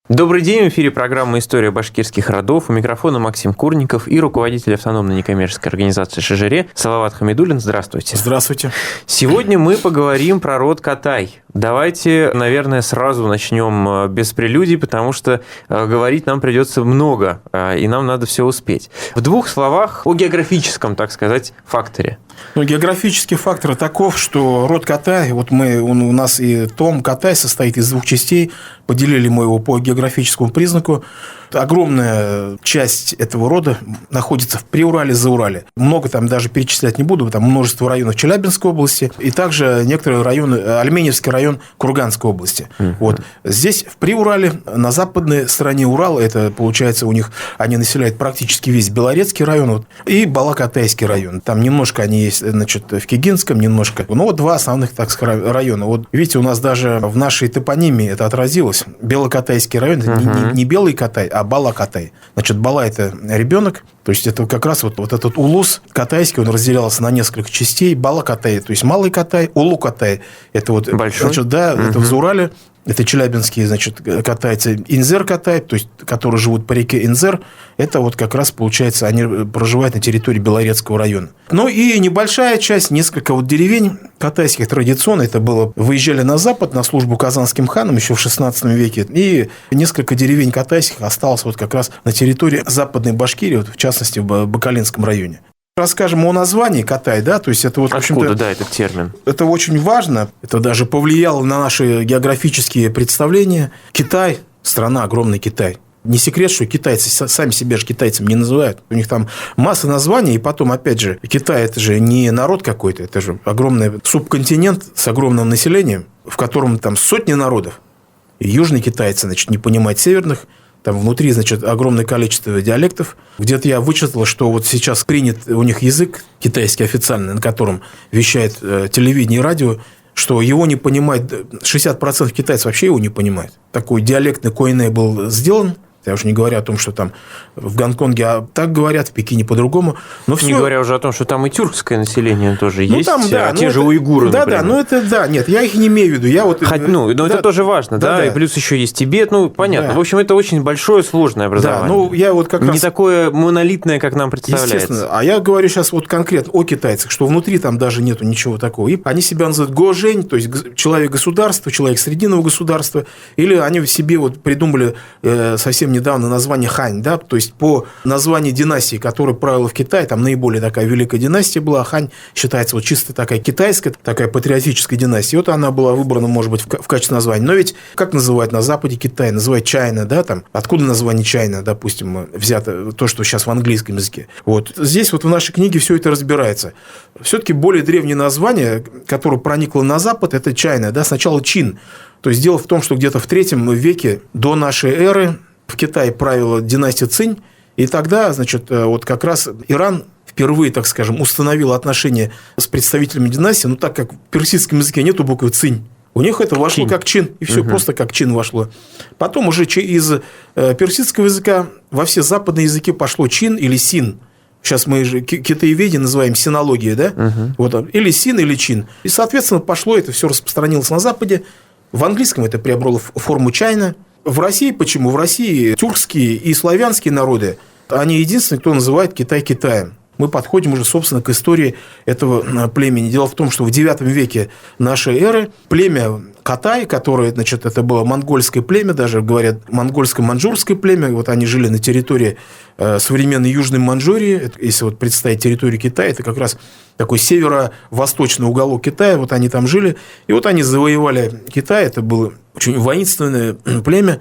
Добрый день, в эфире программа «История башкирских родов». У микрофона Максим Курников и руководитель автономной некоммерческой организации «Шежире» Салават Хамидуллин. Здравствуйте. Здравствуйте. Сегодня мы поговорим про род Катай. Давайте, наверное, сразу начнем без прелюдий, потому что говорить нам придется много, и нам надо все успеть. В двух словах о географическом, так сказать, факторе. Географический фактор таков, что род Катай, у нас и том Катай состоит из двух частей, поделили мы его по географическому признаку. Огромная часть этого рода находится в Приурале, Заурале. Много там даже перечислять не буду, там множество районов Челябинской области, и также некоторые районы, Альменевский район Курганской области. Вот. Здесь, в Приурале, на западной стороне Урала, это, получается, у них, они населяют практически весь Белорецкий район, и Балакатайский район. Там немножко они есть, в Кигинском, немножко. Два основных, так сказать, района. Видите, у нас даже в нашей топонимии это отразилось. Белокатайский район, это не Белый Катай, а Балакатай. Бала – это ребенок, то есть это как раз вот этот улус катайский, он разделялся на несколько частей. Балакатай, то есть Малый Катай, Улу-Катай – это большой. Это в Заурале. Это челябинские, катайцы, Инзер-Катай, то есть, которые живут по реке Инзер, это как раз, получается, они проживают на территории Белорецкого района. И небольшая часть, несколько деревень катайских традиционно, это было, выезжали на запад на службу казанским ханам еще в XVI веке, и несколько деревень катайских осталось как раз на территории Западной Башкирии, в частности, в Бакалинском районе. Расскажем о названии Катай, да, то есть это в общем-то, этот термин? Это очень важно, это даже повлияло на наши географические представления. Китай, страна, огромный Китай. Не секрет, что китайцы сами себя же китайцами не называют. У них там масса названий, и потом, опять же, Китай – это же не народ какой-то, это же огромный субконтинент с огромным населением, в котором там сотни народов. И южные китайцы, не понимают северных. Там внутри, огромное количество диалектов. Где-то я вычитал, что сейчас принят у них язык китайский официальный, на котором вещает телевидение и радио, что его не понимает, 60% китайцев вообще его не понимают. Такой диалектный коиней был сделан. Я уже не говорю о том, что там в Гонконге так говорят, в Пекине по-другому. Но не говоря уже о том, что там и тюркское население тоже есть, те же это, уйгуры, например. Нет, я их не имею в виду. Это тоже важно, да, и плюс еще есть Тибет, понятно. Да. В общем, это очень большое, сложное образование. Да, я как раз... Не такое монолитное, как нам представляется. Естественно. А я говорю сейчас конкретно о китайцах, что внутри там даже нету ничего такого. И они себя называют гожень, то есть человек государства, человек срединного государства, или они в себе придумали совсем недавно название Хань, да, то есть по названию династии, которая правила в Китае, там наиболее такая великая династия была, Хань считается чисто такая китайская, такая патриотическая династия, она была выбрана, может быть, в качестве названия, но ведь как называют на Западе Китай, называют Чайна, да, там, откуда название Чайна, допустим, взято то, что сейчас в английском языке. Здесь в нашей книге все это разбирается. Все-таки более древнее название, которое проникло на Запад, это Чайна, да, сначала Чин. То есть дело в том, что где-то в III веке до нашей эры в Китае правила династия Цинь, и тогда, как раз Иран впервые, так скажем, установил отношения с представителями династии, так как в персидском языке нету буквы Цинь, у них это вошло как чин, и все, просто как чин вошло. Потом уже из персидского языка во все западные языки пошло чин или син. Сейчас мы же китаеведение называем синология, да? Или син, или чин. И, соответственно, пошло это, все распространилось на Западе. В английском это приобрело форму чайна. В России почему? В России тюркские и славянские народы, они единственные, кто называет Китай Китаем. Мы подходим уже, собственно, к истории этого племени. Дело в том, что в IX веке нашей эры племя Катай, которое, это было монгольское племя, даже говорят монгольско-маньчжурское племя, они жили на территории современной Южной Маньчжурии. Если представить территорию Китая, это как раз такой северо-восточный уголок Китая, они там жили, и они завоевали Китай, это было очень воинственное племя,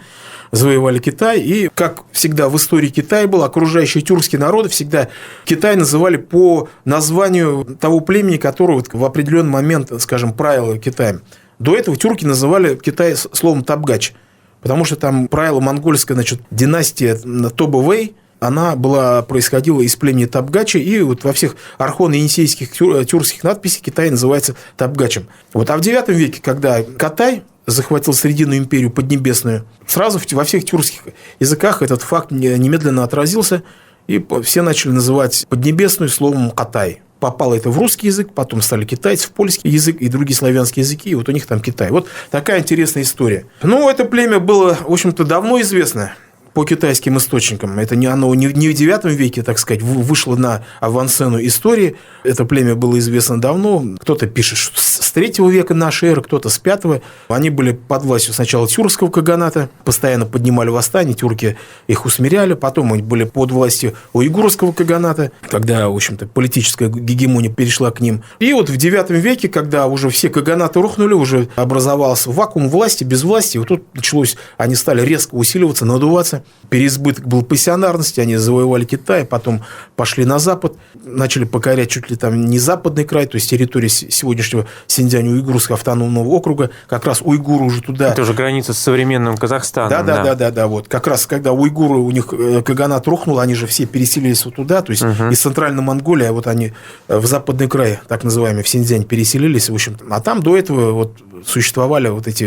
завоевали Китай, и, как всегда в истории Китая было, окружающие тюркские народы всегда Китай называли по названию того племени, которое в определенный момент, скажем, правило Китаем. До этого тюрки называли Китай словом «табгач», потому что там правила монгольская, династия Тоба-Вэй, она происходила из племени Табгача, и во всех архон-енисейских тюркских надписях Китай называется Табгачем. А в IX веке, когда Катай захватил Срединную империю Поднебесную, сразу во всех тюркских языках этот факт немедленно отразился, и все начали называть Поднебесную словом Катай. попало это в русский язык, потом стали китайцы в польский язык и другие славянские языки, и вот у них там Китай. Вот такая интересная история. Ну, это племя было, в общем-то, давно известно по китайским источникам. Это оно не в IX веке, так сказать, вышло на авансцену истории. Это племя было известно давно. Кто-то пишет, что с III века нашей эры, кто-то с V. Они были под властью сначала тюркского каганата, постоянно поднимали восстание, тюрки их усмиряли. Потом они были под властью уйгурского каганата, когда, в общем-то, политическая гегемония перешла к ним. И вот в IX веке, когда уже все каганаты рухнули, уже образовался вакуум власти, без власти, вот тут началось, они стали резко усиливаться, надуваться. Переизбыток был пассионарности, они завоевали Китай, потом пошли на запад, начали покорять чуть ли там не западный край, то есть территорию сегодняшнего Синьцзянь-Уйгурского автономного округа, как раз уйгуры уже туда... Это уже граница с современным Казахстаном. Да. Вот. Как раз когда уйгуры, у них каганат рухнул, они же все переселились вот туда, то есть из Центральной Монголии, а вот они в западный край, так называемый, в Синьцзянь переселились, в общем, а там до этого вот существовали вот эти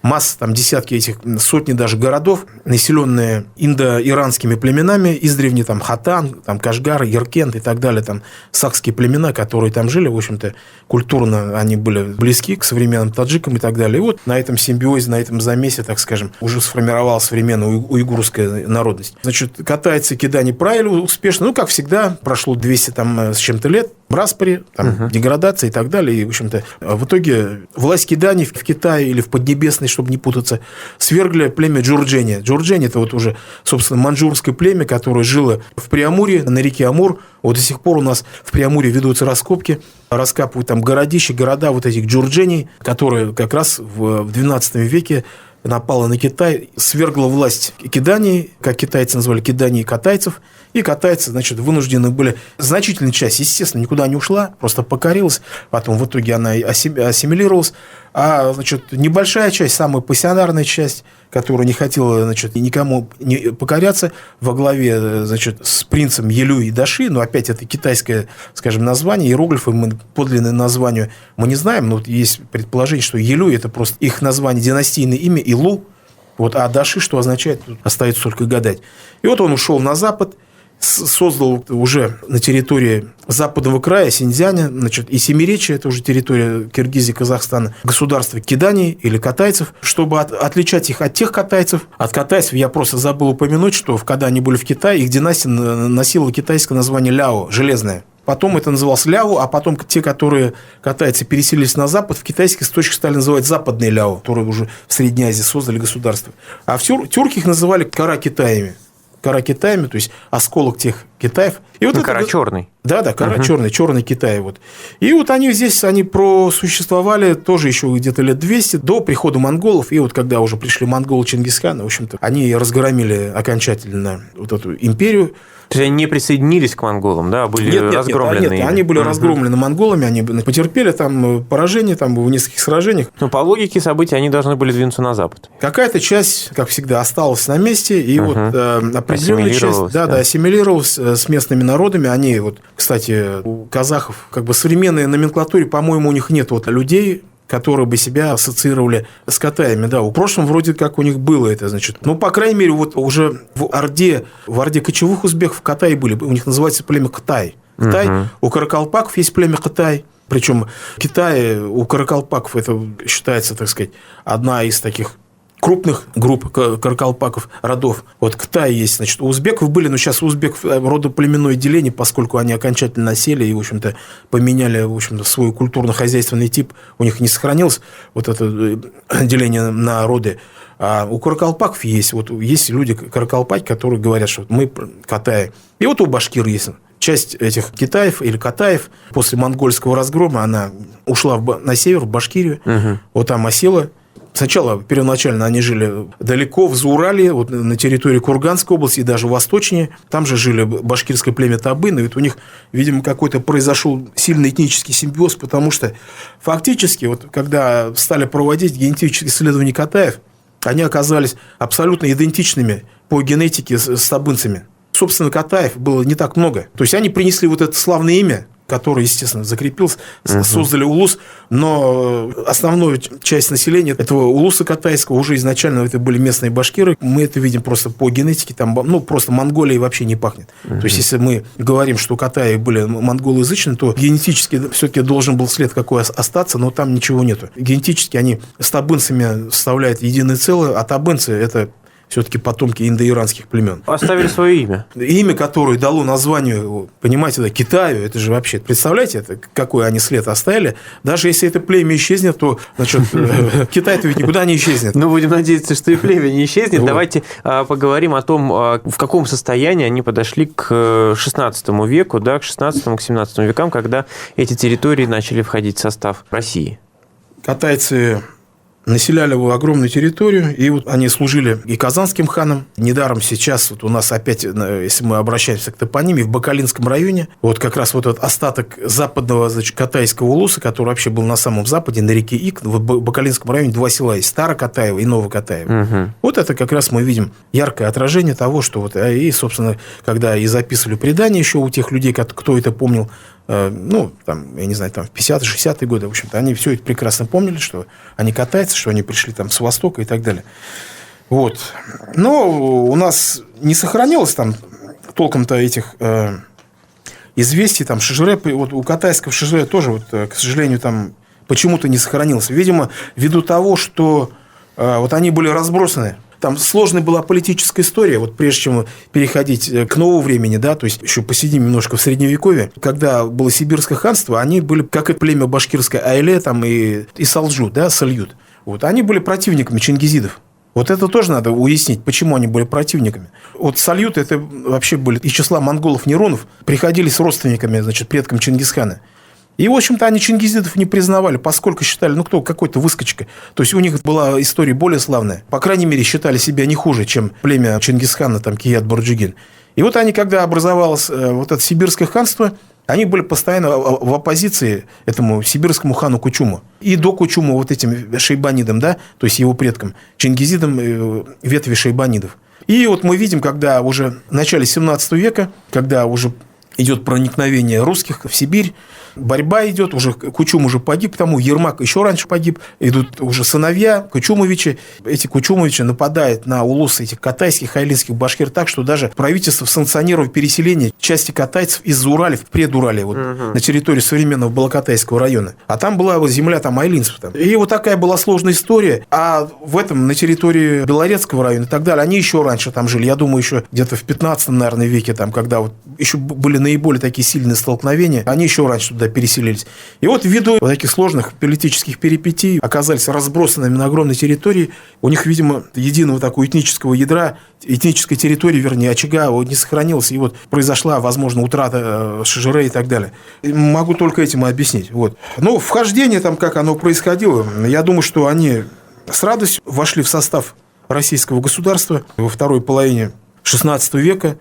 массы, там десятки этих, сотни даже городов, населенные индо-иранскими племенами, издревле там Хатан, там Кашгар, Яркент и так далее, там сакские племена, которые там жили, в общем-то, культурно они были близки к современным таджикам и так далее. И вот на этом симбиозе, на этом замесе, так скажем, уже сформировалась современная уйгурская народность. Значит, китайцы кидани правили успешно, ну, как всегда, прошло 200 там с чем-то лет, Браспари, там, деградация и так далее. И, в общем-то, в итоге власть киданий в Китае или в Поднебесной, чтобы не путаться, свергли племя Джурджени. Джурджени – это вот уже, собственно, маньчжурское племя, которое жило в Преамурье, на реке Амур. Вот до сих пор у нас в Преамурье ведутся раскопки, раскапывают там городища, города вот этих Джурдженей, которые как раз в XII веке напала на Китай, свергла власть киданий, как китайцы назвали, киданий катайцев, и катайцы, значит, вынуждены были... Значительная часть, естественно, никуда не ушла, просто покорилась, потом в итоге она ассимилировалась, а, значит, небольшая часть, самая пассионарная часть, которая не хотела, значит, никому не покоряться, во главе, значит, с принцем Елюй Даши, но опять это китайское, скажем, название, иероглифы, подлинное название мы не знаем, но есть предположение, что Елюй – это просто их название, династийное имя, Илу, вот, а Даши, что означает, тут остается только гадать. И вот он ушел на запад, создал уже на территории западного края Синьцзяня, значит, и Семиречья, это уже территория Киргизии, Казахстана, государство киданий или катайцев, чтобы отличать их от тех катайцев. От катайцев я просто забыл упомянуть, что когда они были в Китае, их династия носила китайское название Ляо, железное. Потом это называлось Ляо, а потом те, которые катайцы переселились на запад, в китайских источниках стали называть западные Ляо, которые уже в Средней Азии создали государство. А в тюрки их называли Кара-Китаями. Кара-Китаями, то есть осколок тех Китаев. И вот Кара черный. Да, Кара черный Китай. Вот. И вот они здесь, они просуществовали тоже еще где-то лет 200 до прихода монголов. И вот когда уже пришли монголы Чингисхана, в общем-то, они разгромили окончательно вот эту империю. То есть они не присоединились к монголам, да, были разгромлены? Нет, они были разгромлены монголами, они потерпели там поражение там, в нескольких сражениях. Но по логике событий они должны были двинуться на запад. Какая-то часть, как всегда, осталась на месте, и вот определенная часть ассимилировалась с местными народами. Они, вот, кстати, у казахов как бы в современной номенклатуре, по-моему, у них нет вот людей, которые бы себя ассоциировали с катаями. Да, в прошлом вроде как у них было это, значит. Ну, по крайней мере, вот уже в Орде кочевых узбеков в Катае были. У них называется племя Кытай. У каракалпаков есть племя Кытай. Причем Китай у каракалпаков это считается, так сказать, одна из таких крупных групп каракалпаков, родов. Вот Китай есть, значит, у узбеков были, но сейчас у узбеков родоплеменное деление, поскольку они окончательно осели и, в общем-то, поменяли, в общем-то, свой культурно-хозяйственный тип, у них не сохранилось вот это деление на роды. А у каракалпаков есть, вот есть люди, каракалпаки, которые говорят, что мы катаи. И вот у башкир есть. Часть этих китаев или катаев после монгольского разгрома, она ушла на север, в Башкирию, вот там осела. Сначала, первоначально, они жили далеко, в Зауралье, вот на территории Курганской области и даже восточнее. Там же жили башкирское племя Табын, и вот у них, видимо, какой-то произошел сильный этнический симбиоз, потому что фактически, вот, когда стали проводить генетические исследования катаев, они оказались абсолютно идентичными по генетике с табынцами. собственно, Катаев было не так много. То есть они принесли вот это славное имя, который, естественно, закрепился, создали улус, но основную часть населения этого улуса катайского уже изначально это были местные башкиры. Мы это видим просто по генетике, там, просто Монголией вообще не пахнет. То есть, если мы говорим, что Катаи были монголоязычны, то генетически все-таки должен был след какой остаться, но там ничего нету. Генетически они с табынцами составляют единое целое, а табынцы – это все-таки потомки индоиранских племен. Оставили свое имя. Имя, которое дало названию, понимаете, да, Китаю, это же вообще, представляете, это, какой они след оставили. Даже если это племя исчезнет, то, значит, Китай-то ведь никуда не исчезнет. Ну, будем надеяться, что и племя не исчезнет. Вот. Давайте поговорим о том, в каком состоянии они подошли к XVI веку, да, к XVI, к XVII векам, когда эти территории начали входить в состав России. Катайцы населяли огромную территорию, и вот они служили и казанским ханам. Недаром сейчас вот у нас опять, если мы обращаемся к топонимии, в Бакалинском районе, вот как раз вот этот остаток западного, значит, катайского улуса, который вообще был на самом западе, на реке Ик, в Бакалинском районе два села есть, Старокатаево и Новокатаево. Вот это как раз мы видим яркое отражение того, что вот, и, собственно, когда и записывали предания еще у тех людей, кто это помнил, ну, там, я не знаю, там, в 50-60-е годы, в общем-то, они все это прекрасно помнили, что они катаются, что они пришли там с Востока и так далее. Вот. Но у нас не сохранилось там толком-то этих известий, там, Шижре, вот у катайского Шижре тоже, вот, к сожалению, там почему-то не сохранилось. Видимо, ввиду того, что вот они были разбросаны. Там сложная была политическая история, вот прежде чем переходить к новому времени, да, то есть еще посидим немножко в Средневековье, когда было Сибирское ханство, они были, как и племя башкирское Айле там, и Салджу, да, Сальют. Вот, они были противниками чингизидов. Вот это тоже надо уяснить, почему они были противниками. Вот Сальют, это вообще были из числа монголов-нейронов, приходили с родственниками, значит, предкам Чингисхана. И, в общем-то, они чингизидов не признавали, поскольку считали, ну, кто какой-то выскочка. То есть, у них была история более славная. По крайней мере, считали себя не хуже, чем племя Чингисхана, там, Кият-Бурджигин. И вот они, когда образовалось вот это сибирское ханство, они были постоянно в оппозиции этому сибирскому хану Кучуму. И до Кучума вот этим шейбанидам, да, то есть его предкам, чингизидам ветви шейбанидов. И вот мы видим, когда уже в начале 17 века, когда уже идет проникновение русских в Сибирь, борьба идет, уже Кучум уже погиб, потому Ермак еще раньше погиб, идут уже сыновья Кучумовичи. Эти Кучумовичи нападают на улусы этих катайских, айлинских башкир так, что даже правительство санкционировало переселение части катайцев из Урали в предурале, вот, на территории современного Балакатайского района. А там была вот земля там айлинцев. Там. И вот такая была сложная история. А в этом, на территории Белорецкого района и так далее, они еще раньше там жили. Я думаю, еще где-то в 15, наверное, веке, там, когда вот еще были наиболее такие сильные столкновения, они еще раньше туда переселились. И вот ввиду вот таких сложных политических перипетий оказались разбросанными на огромной территории. У них, видимо, единого такого этнического ядра, этнической территории, вернее, очага вот не сохранилось. И вот произошла, возможно, утрата Шижре и так далее. И могу только этим и объяснить. Вот. Но вхождение там, как оно происходило, я думаю, что они с радостью вошли в состав российского государства во второй половине XVI века.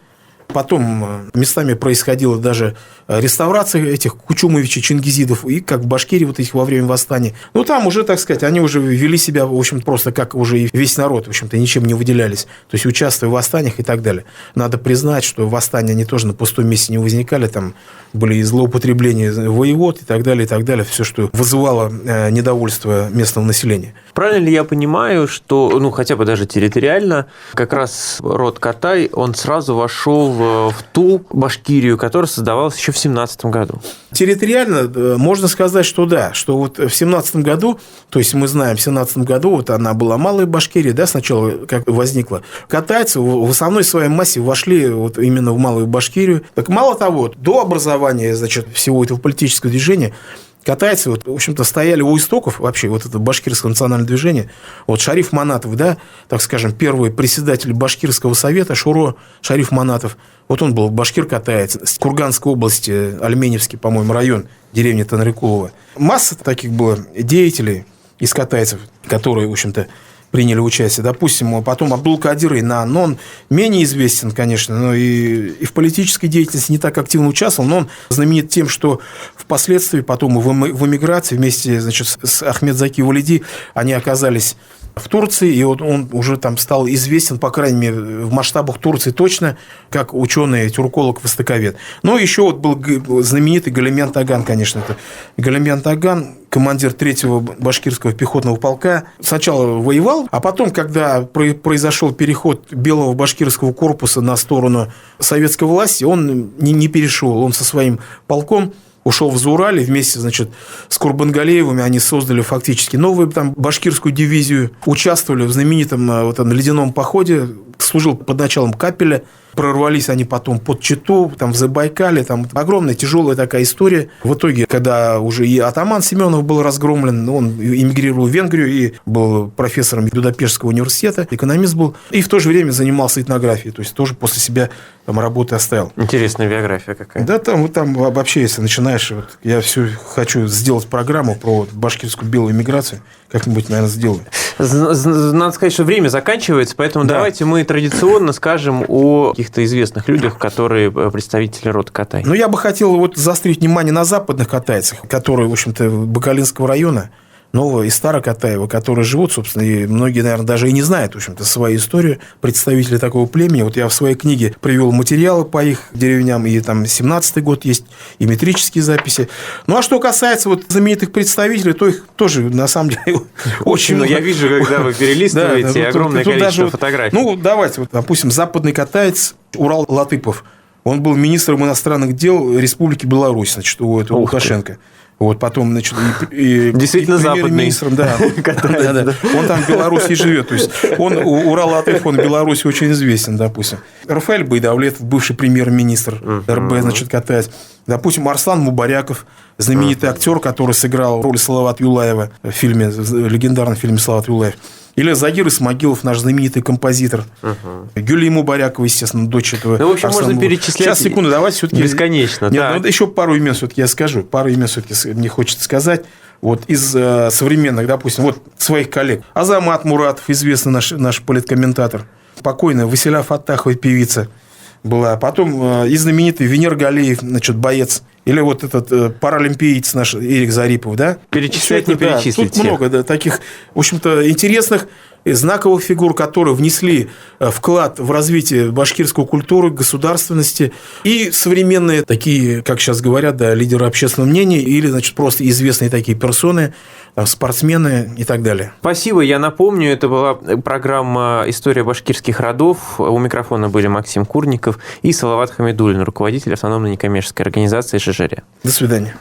Потом местами происходила даже реставрация этих Кучумовичей, чингизидов, и как в Башкирии вот этих во время восстания. Ну, там уже, так сказать, они уже вели себя, в общем, просто как уже и весь народ, в общем-то, ничем не выделялись. То есть, участвуя в восстаниях и так далее. Надо признать, что восстания, они тоже на пустом месте не возникали. Там были и злоупотребления воевод и так далее, все, что вызывало недовольство местного населения. Правильно ли я понимаю, что, ну, хотя бы даже территориально, как раз род Катай, он сразу вошел в ту Башкирию, которая создавалась еще в 17 году? Территориально можно сказать, что да, что вот в 17 году, то есть мы знаем, в 17 году вот она была Малая Башкирия, да, сначала как возникла. Катайцы в основной своей массе вошли вот именно в Малую Башкирию. Так мало того, до образования, значит, всего этого политического движения катайцы, вот, в общем-то, стояли у истоков вообще вот это башкирского национального движения. Вот Шариф Манатов, да, так скажем, первый председатель Башкирского совета, Шуро Шариф Манатов, вот он был башкир-катаец, с Курганской области, Альменевский, по-моему, район, деревня Танрикулова. Масса таких было деятелей из катайцев, которые, в общем-то, приняли участие. Допустим, потом Абдул-Кадир Инан, но он менее известен, конечно, но и в политической деятельности не так активно участвовал, но он знаменит тем, что впоследствии потом в эмиграции вместе, значит, с Ахмед Заки Валиди они оказались в Турции, и вот он уже там стал известен, по крайней мере, в масштабах Турции точно, как ученый, тюрколог, востоковед. Но еще вот был знаменитый Галимьян Таган, конечно, это Галимьян Таган, командир 3-го башкирского пехотного полка. Сначала воевал, а потом, когда произошел переход белого башкирского корпуса на сторону советской власти, он не перешел, он со своим полком ушел в Заурале вместе, значит, с Курбангалеевыми. Они создали фактически новую там башкирскую дивизию, участвовали в знаменитом вот, ледяном походе, служил под началом Капеля. Прорвались они потом под Читу, там в Забайкале, там огромная, тяжелая такая история. В итоге, когда уже и атаман Семенов был разгромлен, он эмигрировал в Венгрию и был профессором Будапештского университета, экономист был, и в то же время занимался этнографией, то есть тоже после себя там работы оставил. Интересная биография какая. Да, там вообще, если начинаешь, вот, я все хочу сделать программу про вот, башкирскую белую миграцию, как-нибудь, наверное, сделаю. Надо сказать, что время заканчивается, поэтому давайте мы традиционно скажем о каких-то известных людях, которые представители рода Катай. Ну, я бы хотел вот заострить внимание на западных катайцах, которые, в общем-то, Бакалинского района, Нового и Старокатаева, которые живут, собственно, и многие, наверное, даже и не знают, в общем-то, свою историю, представители такого племени. Вот я в своей книге привел материалы по их деревням, и там 17-й год есть, и метрические записи. Ну, а что касается вот знаменитых представителей, то их тоже, на самом деле, очень много. Я вижу, когда вы перелистываете, огромное количество фотографий. Ну, давайте, вот, допустим, западный катаец Урал Латыпов. Он был министром иностранных дел Республики Беларусь, значит, у этого Лукашенко. Вот потом, значит, действительно премьер-министром, да. Он там в Беларуси живет. То есть он, Урал Латыпов, он в Беларуси очень известен, допустим. Рафаэль Байдавлетов, бывший премьер-министр РБ, значит, катается. Допустим, Арслан Мубаряков, знаменитый актер, который сыграл роль Салавата Юлаева в фильме, в легендарном фильме «Салават Юлаев». Или Загир Исмагилов, наш знаменитый композитор. Гюлия Мубарякова, естественно, дочь этого. Ну, в общем, можно перечислять. Сейчас, секунду, давайте все-таки. Бесконечно. Нет, ну, еще пару имен все-таки я скажу. Пару имен все-таки мне хочется сказать. Вот из современных, допустим, вот своих коллег. Азамат Муратов, известный наш политкомментатор. Покойная Василя Фаттахова, певица была. Потом и знаменитый Венер Галеев, значит, боец. Или вот этот паралимпиец наш Эрик Зарипов, да? Перечислять не перечислить. Тут много таких, в общем-то, интересных знаковых фигур, которые внесли вклад в развитие башкирской культуры, государственности. И современные такие, как сейчас говорят, да, лидеры общественного мнения или, значит, просто известные такие персоны, спортсмены и так далее. Спасибо. Я напомню, это была программа «История башкирских родов». У микрофона были Максим Курников и Салават Хамидуллин, руководитель автономной некоммерческой организации «Жижаря». До свидания.